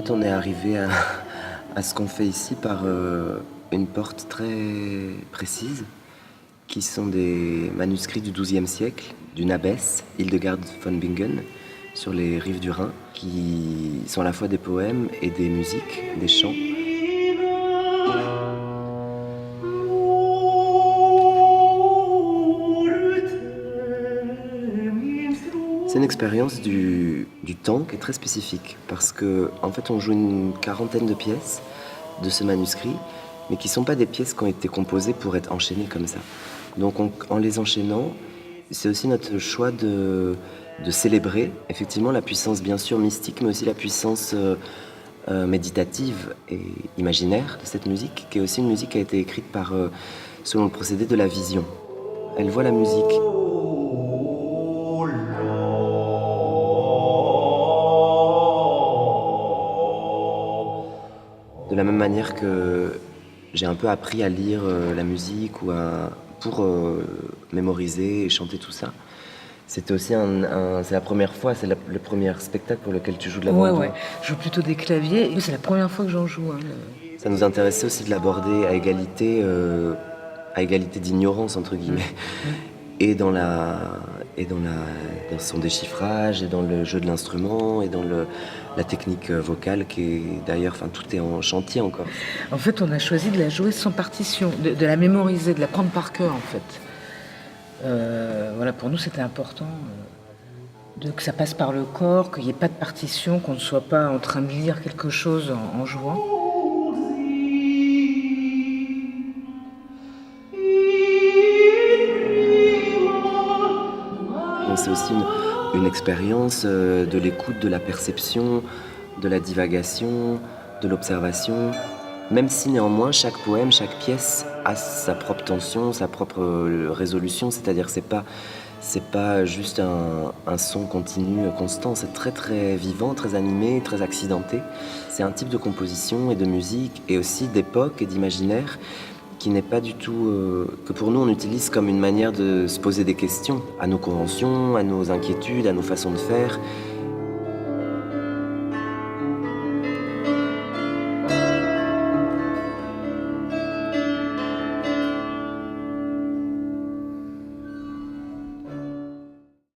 fait, on est arrivé à ce qu'on fait ici par une porte très précise, qui sont des manuscrits du XIIe siècle, d'une abbesse, Hildegard von Bingen, sur les rives du Rhin, qui sont à la fois des poèmes et des musiques, des chants. C'est une expérience du temps qui est très spécifique parce que en fait on joue une quarantaine de pièces de ce manuscrit, mais qui ne sont pas des pièces qui ont été composées pour être enchaînées comme ça. Donc en les enchaînant, c'est aussi notre choix de célébrer effectivement la puissance bien sûr mystique, mais aussi la puissance méditative et imaginaire de cette musique, qui est aussi une musique qui a été écrite selon le procédé de la vision. Elle voit la musique. De la même manière que j'ai un peu appris à lire la musique pour mémoriser et chanter tout ça. C'était aussi c'est la première fois, c'est le premier spectacle pour lequel tu joues de la bandoula. Ouais. Je joue plutôt des claviers. C'est la première fois que j'en joue. Ça nous intéressait aussi de l'aborder à égalité d'ignorance entre guillemets, et dans son déchiffrage, et dans le jeu de l'instrument, et dans la technique vocale qui est d'ailleurs, tout est en chantier encore. En fait, on a choisi de la jouer sans partition, de la mémoriser, de la prendre par cœur en fait. Voilà, pour nous c'était important que ça passe par le corps, qu'il n'y ait pas de partition, qu'on ne soit pas en train de lire quelque chose en jouant. C'est aussi une expérience de l'écoute, de la perception, de la divagation, de l'observation. Même si néanmoins chaque poème, chaque pièce a sa propre tension, sa propre résolution, c'est-à-dire c'est pas juste un son continu, constant, c'est très très vivant, très animé, très accidenté. C'est un type de composition et de musique et aussi d'époque et d'imaginaire qui n'est pas du tout, que pour nous on utilise comme une manière de se poser des questions à nos conventions, à nos inquiétudes, à nos façons de faire.